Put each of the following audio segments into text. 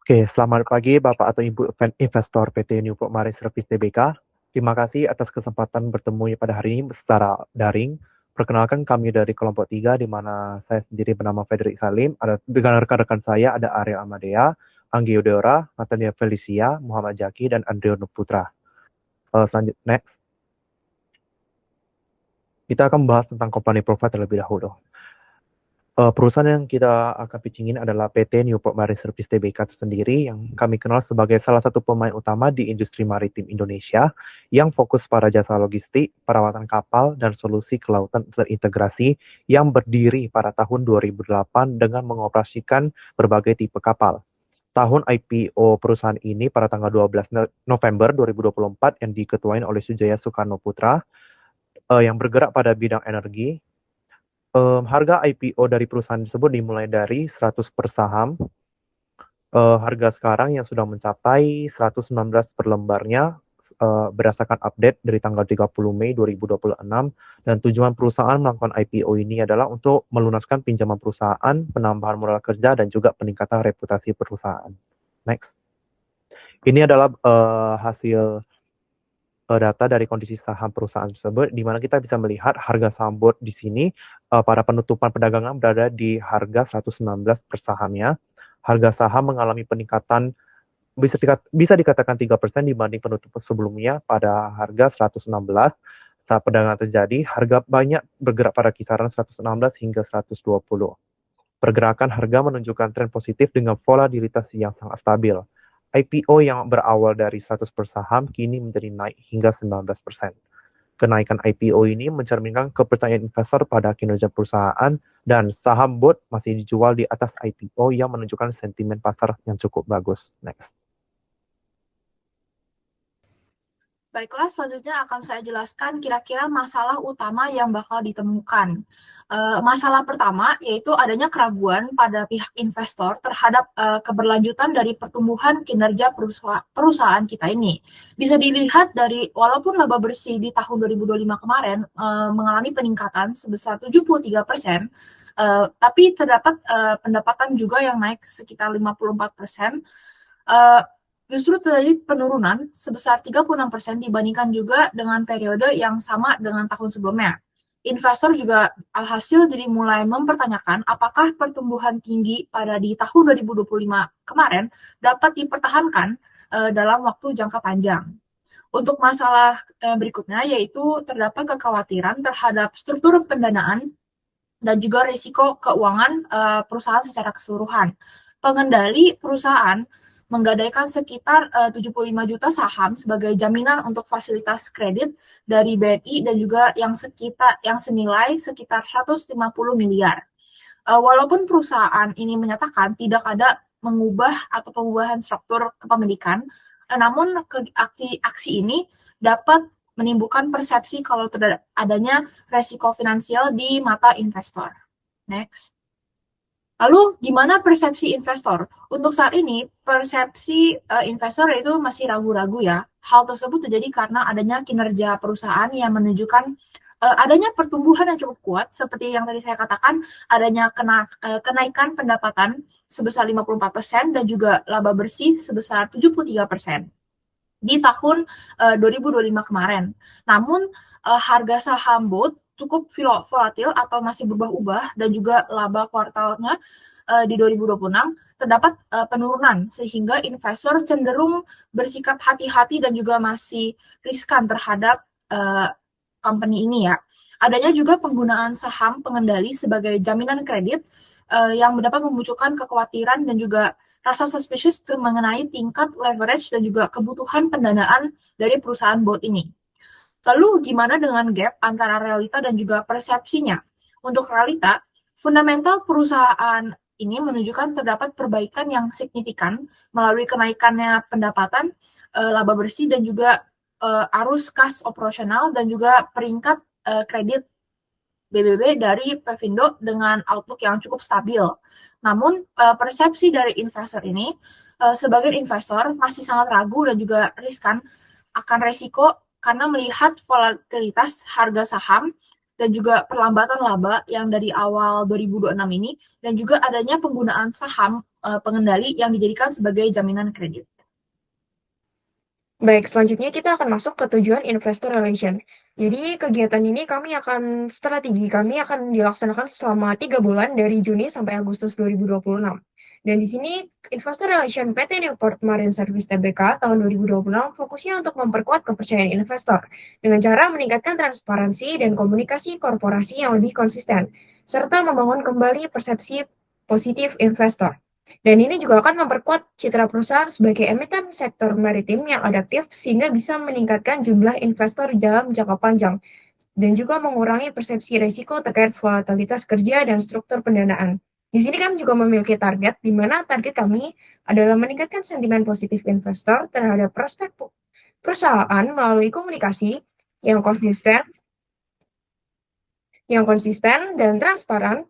Oke, selamat pagi Bapak atau Ibu investor PT Newport Marine Service Tbk. Terima kasih atas kesempatan bertemu pada hari ini secara daring. Perkenalkan kami dari kelompok 3 di mana saya sendiri bernama Frederick Salim. Ada dengan rekan-rekan saya ada Ariel Amadea, Anggi Udora, Natania Felicia, Muhammad Jaki, dan Andrea Putra. Selanjutnya, next. Kita akan membahas tentang company profile terlebih dahulu. Perusahaan yang kita akan pitchingin adalah PT Newport Marine Service Tbk itu sendiri yang kami kenal sebagai salah satu pemain utama di industri maritim Indonesia yang fokus pada jasa logistik, perawatan kapal, dan solusi kelautan terintegrasi yang berdiri pada tahun 2008 dengan mengoperasikan berbagai tipe kapal. Tahun IPO perusahaan ini pada tanggal 12 November 2024 yang diketuain oleh Sujaya Soekarno Putra yang bergerak pada bidang energi. Harga IPO dari perusahaan tersebut dimulai dari 100 per saham. Harga sekarang yang sudah mencapai 119 per lembarnya berdasarkan update dari tanggal 30 Mei 2026 dan tujuan perusahaan melakukan IPO ini adalah untuk melunaskan pinjaman perusahaan, penambahan modal kerja dan juga peningkatan reputasi perusahaan. Next. Ini adalah hasil data dari kondisi saham perusahaan tersebut, di mana kita bisa melihat harga saham BOT di sini pada penutupan perdagangan berada di harga 119 per sahamnya. Harga saham mengalami peningkatan bisa dikatakan 3% dibanding penutupan sebelumnya pada harga 116. Saat perdagangan terjadi, harga banyak bergerak pada kisaran 116 hingga 120. Pergerakan harga menunjukkan tren positif dengan volatilitas yang sangat stabil. IPO yang berawal dari 100 per saham kini menjadi naik hingga 19%. Kenaikan IPO ini mencerminkan kepercayaan investor pada kinerja perusahaan dan saham BOT masih dijual di atas IPO yang menunjukkan sentimen pasar yang cukup bagus. Next. Baiklah, selanjutnya akan saya jelaskan kira-kira masalah utama yang bakal ditemukan. Masalah pertama yaitu adanya keraguan pada pihak investor terhadap keberlanjutan dari pertumbuhan kinerja perusahaan kita ini. Bisa dilihat dari walaupun laba bersih di tahun 2025 kemarin mengalami peningkatan sebesar 73%, tapi terdapat pendapatan juga yang naik sekitar 54%. Justru terjadi penurunan sebesar 36% dibandingkan juga dengan periode yang sama dengan tahun sebelumnya. Investor juga alhasil jadi mulai mempertanyakan apakah pertumbuhan tinggi pada di tahun 2025 kemarin dapat dipertahankan dalam waktu jangka panjang. Untuk masalah berikutnya yaitu terdapat kekhawatiran terhadap struktur pendanaan dan juga risiko keuangan perusahaan secara keseluruhan. Pengendali perusahaan menggadaikan sekitar 75 juta saham sebagai jaminan untuk fasilitas kredit dari BNI dan juga yang senilai sekitar 150 miliar. Walaupun perusahaan ini menyatakan tidak ada mengubah atau pengubahan struktur kepemilikan, namun aksi ini dapat menimbulkan persepsi kalau adanya resiko finansial di mata investor. Next. Lalu gimana persepsi investor? Untuk saat ini, persepsi investor itu masih ragu-ragu ya. Hal tersebut terjadi karena adanya kinerja perusahaan yang menunjukkan adanya pertumbuhan yang cukup kuat, seperti yang tadi saya katakan, adanya kenaikan pendapatan sebesar 54% dan juga laba bersih sebesar 73% di tahun 2025 kemarin. Namun, harga saham BOT cukup volatil atau masih berubah-ubah dan juga laba kuartalnya di 2026 terdapat penurunan sehingga investor cenderung bersikap hati-hati dan juga masih riskan terhadap company ini ya. Adanya juga penggunaan saham pengendali sebagai jaminan kredit yang dapat memunculkan kekhawatiran dan juga rasa suspicious mengenai tingkat leverage dan juga kebutuhan pendanaan dari perusahaan bot ini. Lalu gimana dengan gap antara realita dan juga persepsinya? Untuk realita, fundamental perusahaan ini menunjukkan terdapat perbaikan yang signifikan melalui kenaikannya pendapatan, laba bersih dan juga arus kas operasional dan juga peringkat kredit BBB dari Pevindo dengan outlook yang cukup stabil. Namun persepsi dari investor ini sebagai investor masih sangat ragu dan juga riskan akan resiko karena melihat volatilitas harga saham dan juga perlambatan laba yang dari awal 2026 ini, dan juga adanya penggunaan saham pengendali yang dijadikan sebagai jaminan kredit. Baik, selanjutnya kita akan masuk ke tujuan investor relation. Jadi kegiatan ini strategi kami akan dilaksanakan selama 3 bulan dari Juni sampai Agustus 2026. Dan di sini Investor Relation PT Newport Marine Service Tbk tahun 2026 fokusnya untuk memperkuat kepercayaan investor dengan cara meningkatkan transparansi dan komunikasi korporasi yang lebih konsisten, serta membangun kembali persepsi positif investor. Dan ini juga akan memperkuat citra perusahaan sebagai emiten sektor maritim yang adaptif sehingga bisa meningkatkan jumlah investor dalam jangka panjang dan juga mengurangi persepsi risiko terkait volatilitas kerja dan struktur pendanaan. Di sini kami juga memiliki target, di mana target kami adalah meningkatkan sentimen positif investor terhadap prospek perusahaan melalui komunikasi yang konsisten dan transparan,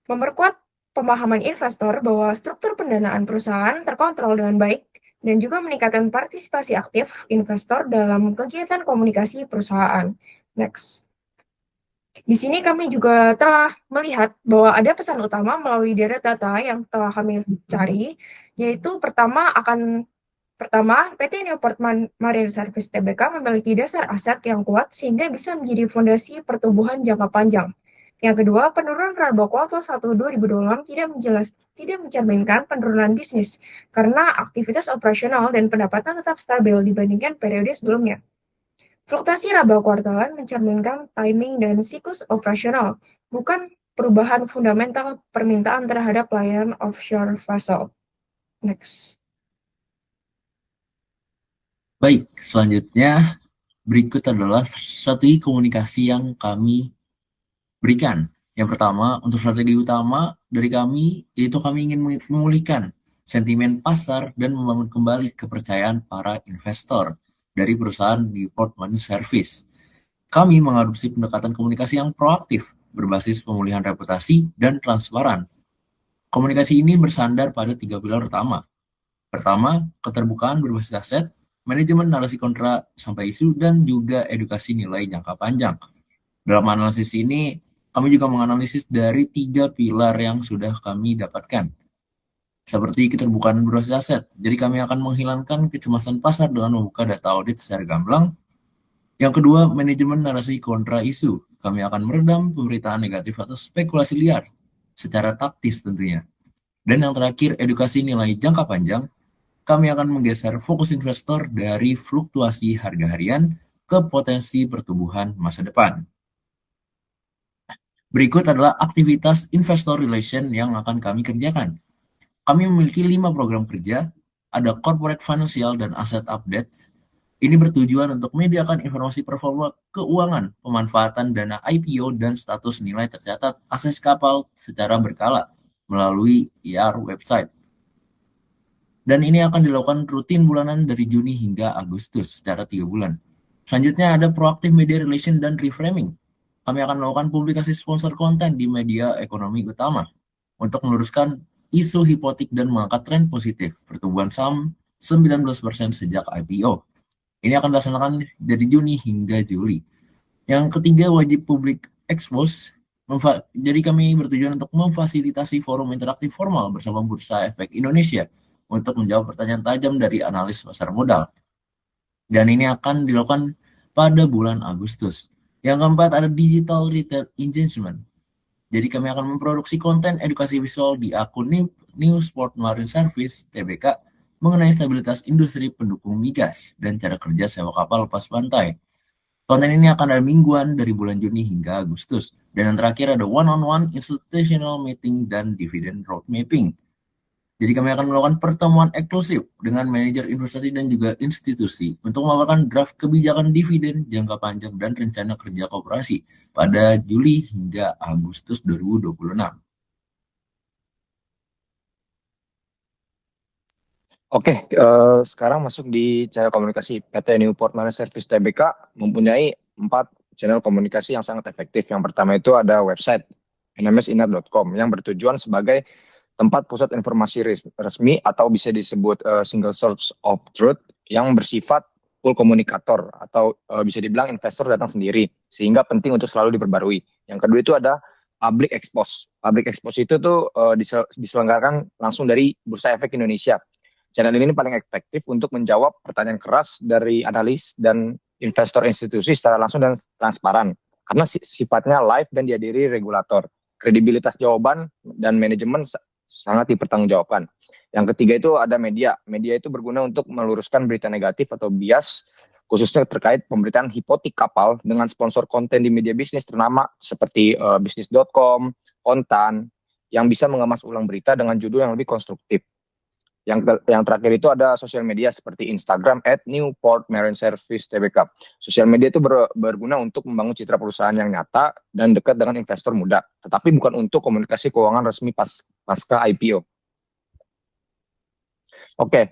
memperkuat pemahaman investor bahwa struktur pendanaan perusahaan terkontrol dengan baik, dan juga meningkatkan partisipasi aktif investor dalam kegiatan komunikasi perusahaan. Next. Di sini kami juga telah melihat bahwa ada pesan utama melalui deret data yang telah kami cari, yaitu pertama, PT Newport Marine Service Tbk memiliki dasar aset yang kuat sehingga bisa menjadi fondasi pertumbuhan jangka panjang. Yang kedua, penurunan laba kuartal 1 2026 tidak mencerminkan penurunan bisnis karena aktivitas operasional dan pendapatan tetap stabil dibandingkan periode sebelumnya. Fluktuasi laba kuartalan mencerminkan timing dan siklus operasional, bukan perubahan fundamental permintaan terhadap layanan offshore vessel. Next. Baik, selanjutnya berikut adalah strategi komunikasi yang kami berikan. Yang pertama, untuk strategi utama dari kami, yaitu kami ingin memulihkan sentimen pasar dan membangun kembali kepercayaan para investor dari perusahaan Newport Marine Service. Kami mengadopsi pendekatan komunikasi yang proaktif, berbasis pemulihan reputasi dan transparan. Komunikasi ini bersandar pada 3 pilar utama. Pertama, keterbukaan berbasis aset, manajemen narasi kontra sampai isu, dan juga edukasi nilai jangka panjang. Dalam analisis ini, kami juga menganalisis dari 3 pilar yang sudah kami dapatkan. Seperti keterbukaan berbasis aset, jadi kami akan menghilangkan kecemasan pasar dengan membuka data audit secara gamblang. Yang kedua, manajemen narasi kontra isu. Kami akan meredam pemberitaan negatif atau spekulasi liar, secara taktis tentunya. Dan yang terakhir, edukasi nilai jangka panjang. Kami akan menggeser fokus investor dari fluktuasi harga harian ke potensi pertumbuhan masa depan. Berikut adalah aktivitas investor relation yang akan kami kerjakan. Kami memiliki 5 program kerja, ada corporate financial dan asset updates. Ini bertujuan untuk menyediakan informasi performa keuangan, pemanfaatan dana IPO, dan status nilai tercatat akses kapal secara berkala melalui IR website. Dan ini akan dilakukan rutin bulanan dari Juni hingga Agustus secara 3 bulan. Selanjutnya ada proactive media relation dan reframing. Kami akan melakukan publikasi sponsor konten di media ekonomi utama untuk meluruskan isu hipotek dan mengangkat tren positif pertumbuhan saham 19% sejak IPO. Ini akan dilaksanakan dari Juni hingga Juli. Yang ketiga, wajib publik expose. Jadi kami bertujuan untuk memfasilitasi forum interaktif formal bersama Bursa Efek Indonesia untuk menjawab pertanyaan tajam dari analis pasar modal. Dan ini akan dilakukan pada bulan Agustus. Yang keempat ada digital retail engagement. Jadi kami akan memproduksi konten edukasi visual di akun Newport Marine Service Tbk mengenai stabilitas industri pendukung migas dan cara kerja sewa kapal lepas pantai. Konten ini akan ada mingguan dari bulan Juni hingga Agustus. Dan yang terakhir ada one-on-one institutional meeting dan dividend road mapping. Jadi kami akan melakukan pertemuan eksklusif dengan manajer investasi dan juga institusi untuk melakukan draft kebijakan dividen jangka panjang dan rencana kerja koperasi pada Juli hingga Agustus 2026. Oke, sekarang masuk di channel komunikasi. PT Newport Marine Service Tbk mempunyai 4 channel komunikasi yang sangat efektif. Yang pertama itu ada website nmsinar.com yang bertujuan sebagai tempat pusat informasi resmi atau bisa disebut single source of truth yang bersifat full komunikator atau bisa dibilang investor datang sendiri, sehingga penting untuk selalu diperbarui. Yang kedua itu ada public expose. Public expose itu tuh diselenggarakan langsung dari Bursa Efek Indonesia. Channel ini paling efektif untuk menjawab pertanyaan keras dari analis dan investor institusi secara langsung dan transparan. Karena sifatnya live dan dihadiri regulator. Kredibilitas jawaban dan manajemen sangat dipertanggungjawabkan. Yang ketiga itu ada media. Media itu berguna untuk meluruskan berita negatif atau bias, khususnya terkait pemberitaan hipotek kapal dengan sponsor konten di media bisnis ternama seperti bisnis.com, Kontan, yang bisa mengemas ulang berita dengan judul yang lebih konstruktif. Yang terakhir itu ada sosial media seperti Instagram @newportmarineservice_tbk. Sosial media itu berguna untuk membangun citra perusahaan yang nyata dan dekat dengan investor muda, tetapi bukan untuk komunikasi keuangan resmi pasca IPO. Oke,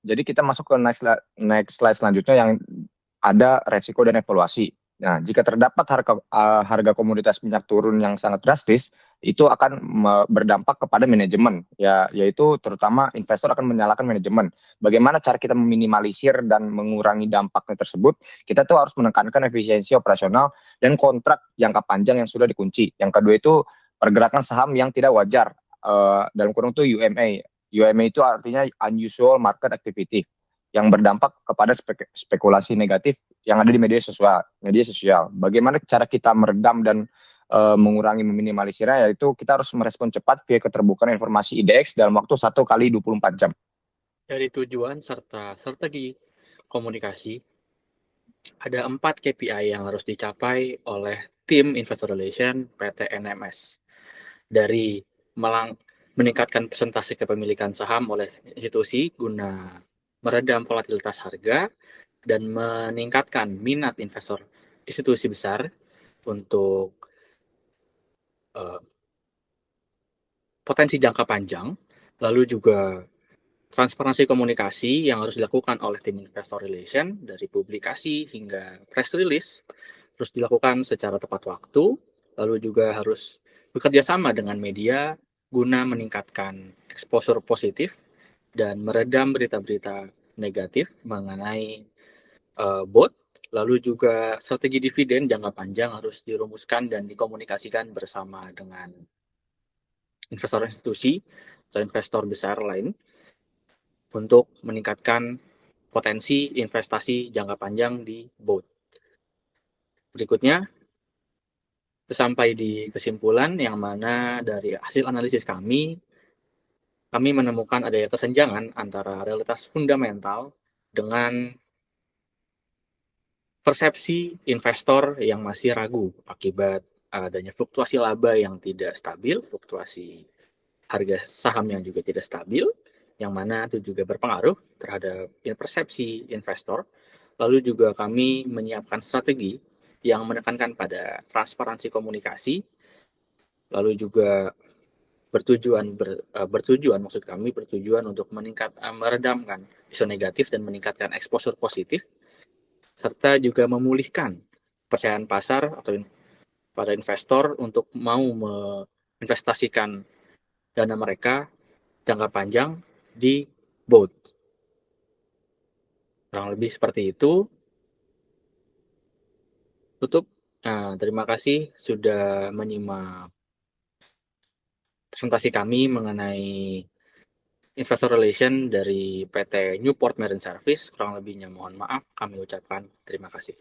jadi kita masuk ke next slide selanjutnya yang ada resiko dan evaluasi. Nah, jika terdapat harga komoditas minyak turun yang sangat drastis, itu akan berdampak kepada manajemen, yaitu terutama investor akan menyalahkan manajemen. Bagaimana cara kita meminimalisir dan mengurangi dampaknya tersebut? Kita tuh harus menekankan efisiensi operasional dan kontrak jangka panjang yang sudah dikunci. Yang kedua itu pergerakan saham yang tidak wajar, dalam kurung itu UMA. UMA itu artinya unusual market activity, yang berdampak kepada spekulasi negatif yang ada di media sosial. Bagaimana cara kita meredam dan mengurangi meminimalisirnya, yaitu kita harus merespon cepat via keterbukaan informasi IDX dalam waktu 1 kali 24 jam. Dari tujuan serta strategi komunikasi, ada 4 KPI yang harus dicapai oleh tim Investor Relation PT NMS. Dari meningkatkan presentasi kepemilikan saham oleh institusi guna meredam volatilitas harga dan meningkatkan minat investor institusi besar untuk potensi jangka panjang, lalu juga transparansi komunikasi yang harus dilakukan oleh tim investor relation dari publikasi hingga press release terus dilakukan secara tepat waktu, lalu juga harus bekerja sama dengan media guna meningkatkan exposure positif dan meredam berita-berita negatif mengenai bot. Lalu juga strategi dividen jangka panjang harus dirumuskan dan dikomunikasikan bersama dengan investor institusi atau investor besar lain untuk meningkatkan potensi investasi jangka panjang di bot. Berikutnya, sampai di kesimpulan yang mana dari hasil analisis kami menemukan adanya kesenjangan antara realitas fundamental dengan persepsi investor yang masih ragu akibat adanya fluktuasi laba yang tidak stabil, fluktuasi harga saham yang juga tidak stabil, yang mana itu juga berpengaruh terhadap persepsi investor. Lalu juga kami menyiapkan strategi yang menekankan pada transparansi komunikasi, lalu juga bertujuan untuk meredamkan isu negatif dan meningkatkan exposure positif, serta juga memulihkan kepercayaan pasar atau pada investor untuk mau menginvestasikan dana mereka jangka panjang di bot. Kurang lebih seperti itu. Tutup. Terima kasih sudah menyimak presentasi kami mengenai investor relation dari PT Newport Marine Service. Kurang lebihnya mohon maaf, kami ucapkan terima kasih.